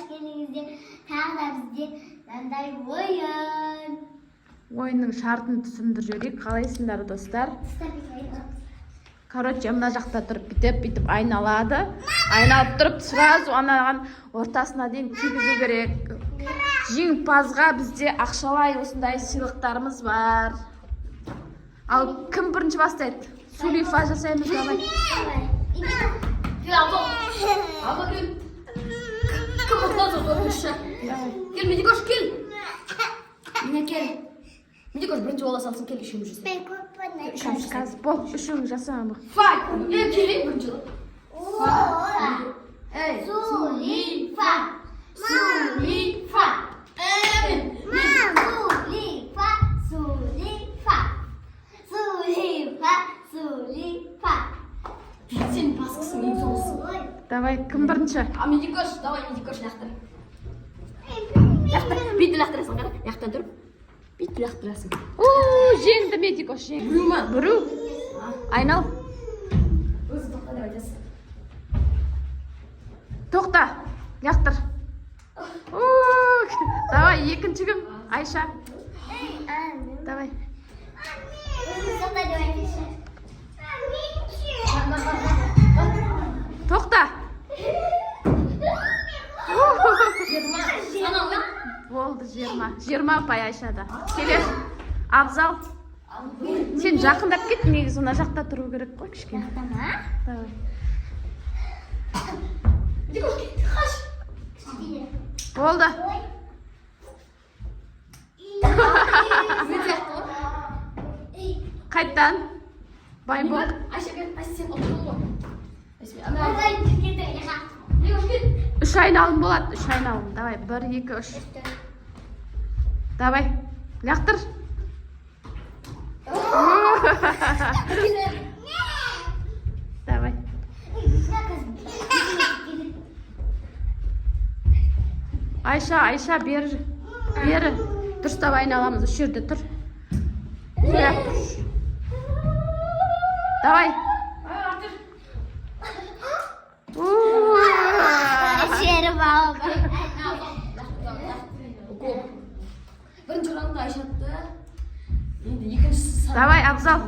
келгеніңізде тағы да бізде мынандай ойын. Ойынның шартын түсіндіріп жіберейік. Қалайсыңдар, достар? Короче, мына жақта тұрып бүйтіп айналады. Айналып тұрып, сразу анаған ортасына дейін кигізу керек. Жеңімпазға бізде ақшалай осындай сыйлықтарымыз бар. Ал кім бірінші бастайды? Сулифа жасаймыз, давай. Абла кел. Кім ұтылады бірінші? Кел, Медикош, кел. Міне кел. Медикош бірінші бола салсын, кел, үшеуміз жасайық. Мен көп бұрын. Қазір бол, үшеуің жасамам. Файт! Келейік бірінші. Сулифа. Сулифа. Сулифа. Сен басқысың, ең соңғысы. Давай, кім бірінші? Медикош, давай, Медикош, лақтыр. Лақтыр, бүйтіп лақтырасың, қара. Лақтан тұрып, бүйтіп лақтырасың. Жеңді Медикош, жеңді. Бұру ма? Бұру. Айнал. Өзі тоқта деп айтасың. Тоқта, лақтыр. Давай, екінші кім? Айша. Давай. Тоқта. Болды, 20 ұпай Айшада. Келер. Абзал. Сен жақындап кет, негізі мына жақта тұру керек қой, кішкене. Давай. Болды. Қайттан. Бай бол. Айша кел, Айша сен отырдың ғой. Үш айналым болады, үш айналым. Давай, 1, 2, 3. Давай, лақтыр. Давай. Айша, бері. Дұрыстап айналамыз, үш жерде тұр. Давай. Бірінші раундда Айша атты. Енді екіншісі. Давай, Абзал.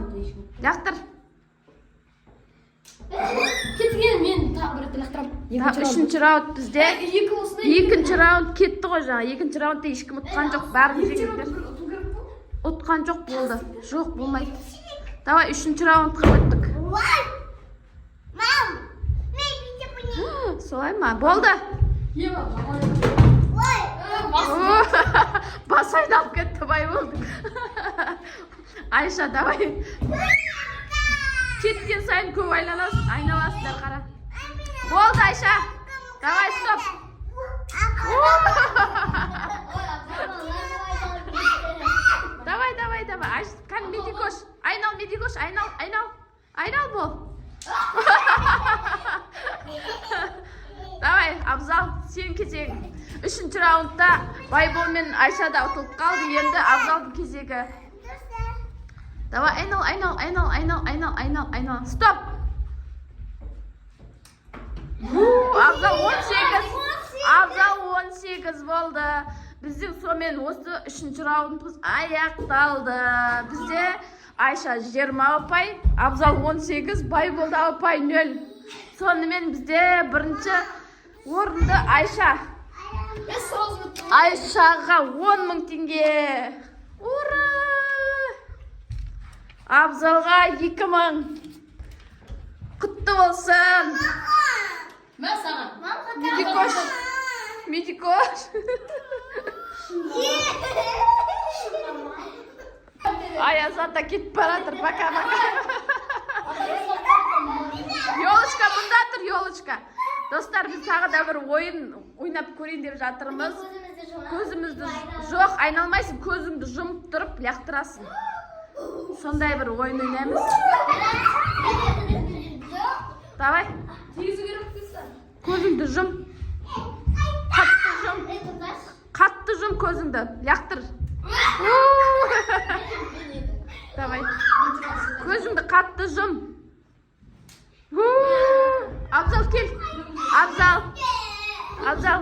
Лақтыр. Кеткен, мен тағы бір рет лақтырам. Үшінші раунд бізде. Екі осындай. Екінші раунд кетті ғой жаңа. Екінші раундта ешкім ұтқан жоқ. Бәрін жеңдер. Ұтқан жоқ болды. Жоқ, болмайды. Давай, үшінші раундқа өттік. Солай ма? Болды. Бас айналып кетті, бай болды. Айша, давай. Кеткен сайын көп айналасыздар, қара. Болды, Айша. Давай, стоп. Давай. Айша, кән Медикош. Айнал, Медикош, айнал бол. Давай, Абзал, сен кезең. Үшінші раундта Байбол мен Айша да ұтылып қалды. Енді Абзалдың кезегі. Давай, айнал. Стоп. Абзал 18 болды. Біздің сомен осы үшінші раундымыз аяқталды. Бізде Айша 20 ұпай, Абзал 18, Байболда ұпай 0. Сонымен бізде бірінші орынды Айша. Айшаға 10.000 теңге. Ура! Абзалға 2.000. Құтты болсын. Мен саған. Медикош. Аязата кетіп баратыр, пока. Елочка, мұнда тұр, Елочка. Достар, біз тағы да бір ойнап көрейін деп жатырмыз. Көзімізді жоқ, айналмайсың, көзіңді жұмып тұрып, лақтырасың. Сондай бір ойын ойнаймыз. Давай. Көзіңді жұм. Қатты жұм көзіңді, лақтыр. Давай. Көзіңді қатты жұм. Абзал, кел. Абзал. Абзал,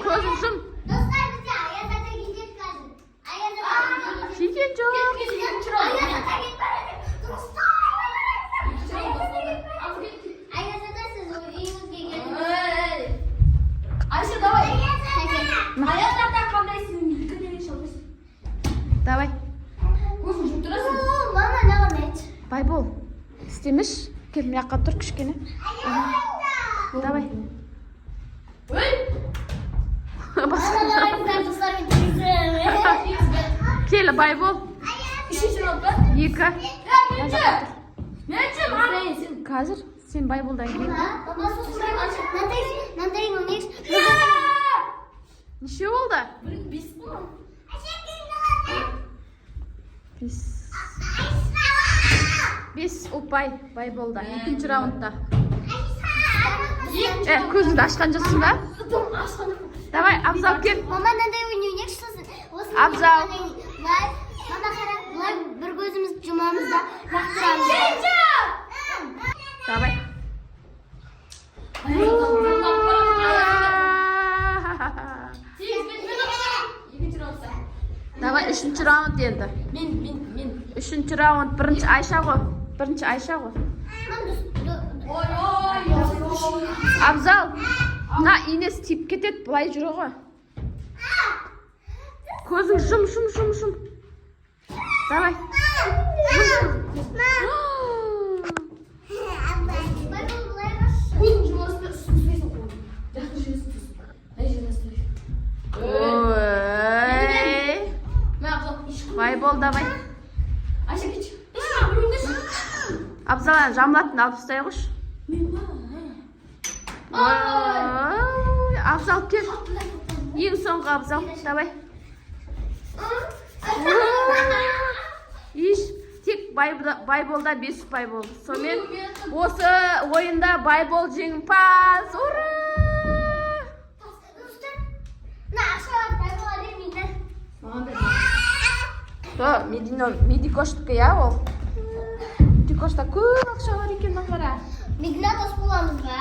көзің жум. Достар, бізде Аяз ата келеді қазір. Аяз ата келеді. Келген жоқ. Аяз ата келіп барады. Достар! Аяз ата, сіз үйіңізге келдіңіз. Айша, давай. Аяз ата қандайсың? Давай. Көзің жұмып тұрасың? Мама, нағымет. Байбол, істемеш. Кел, мына жаққа тұр кішкене. Давай. Ой! Достармен тигізім. Кел, Байбол. Үшінші раунд ба? 2. Менше, Қазір сен Байболдан кейін. Мама, сосын мынандай ойнайық. Неше болды? Бес қой. 5 ұпай Байболда. 2-ші раундта. Көзіңді ашқан жоқсың ба? Давай, Абзал кел. Мама, мынандай ойнайық сосын. Абзал. Мама, қара, бұлай бір көзімізді жұмамыз да жақтырамыз. Давай. Давай, 3-ші раунд енді. Мен. 3-ші раунд. Бірінші Айша ғой. Ой. Абзал, мына инес тиіп кетеді, былай жүре ғой. Көзің жум. Давай. Көзің жұмасында үстін сүресің қойын. Жақты жүресің түзін. Әй жеріне сүресің. Ой. Мен Абзал, ешқой. Байбол, давай. Айша, кетші. Ешқой, бір өңдесін. Абзал, жамлатын алып ұстай қойш. Мен ба? Ой, Абзал кел. Ең соңғы Абзал, давай. Тек Байболда 5 ұпай болды. Сонымен осы ойында Байбол жеңімпаз. Ура! Медикоштікі, я ол. Медикошта көп ақша бар екен, қара. Мигна дос боламыз ба?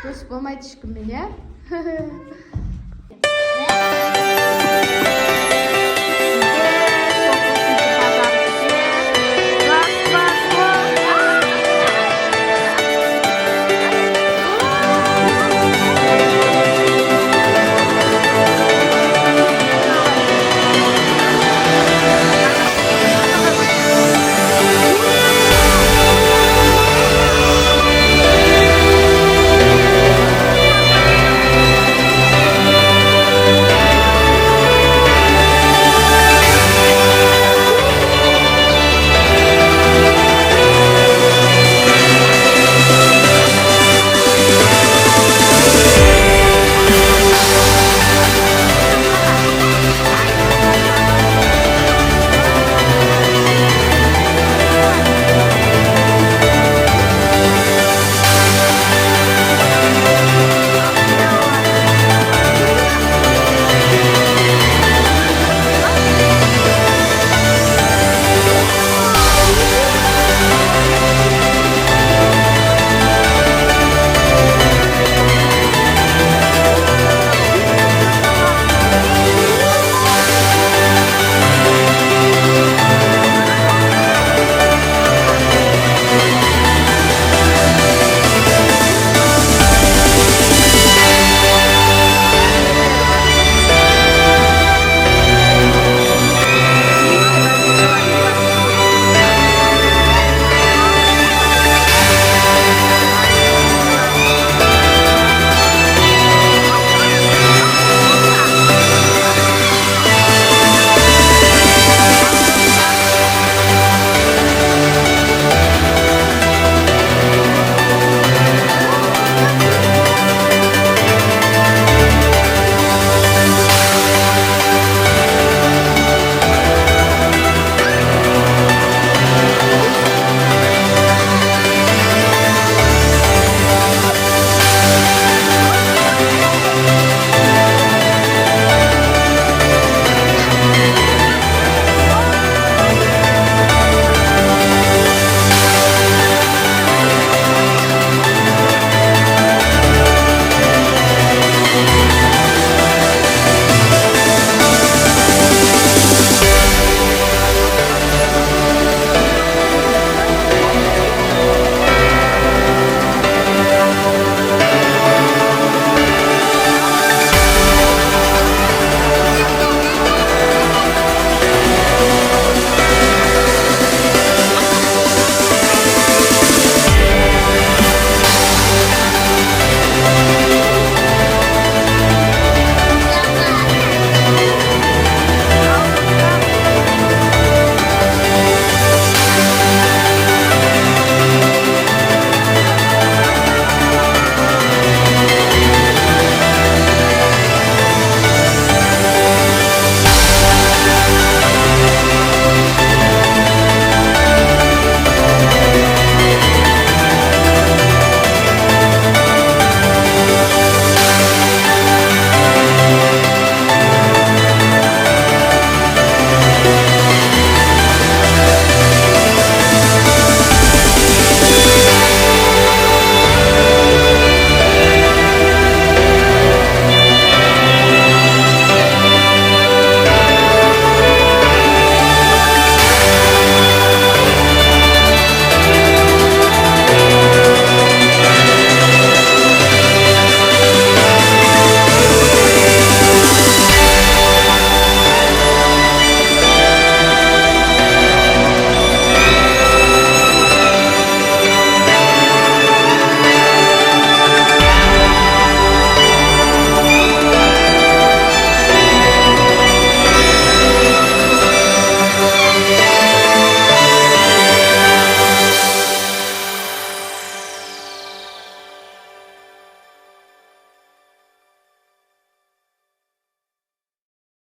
Дос болмайды ешкіммен, я?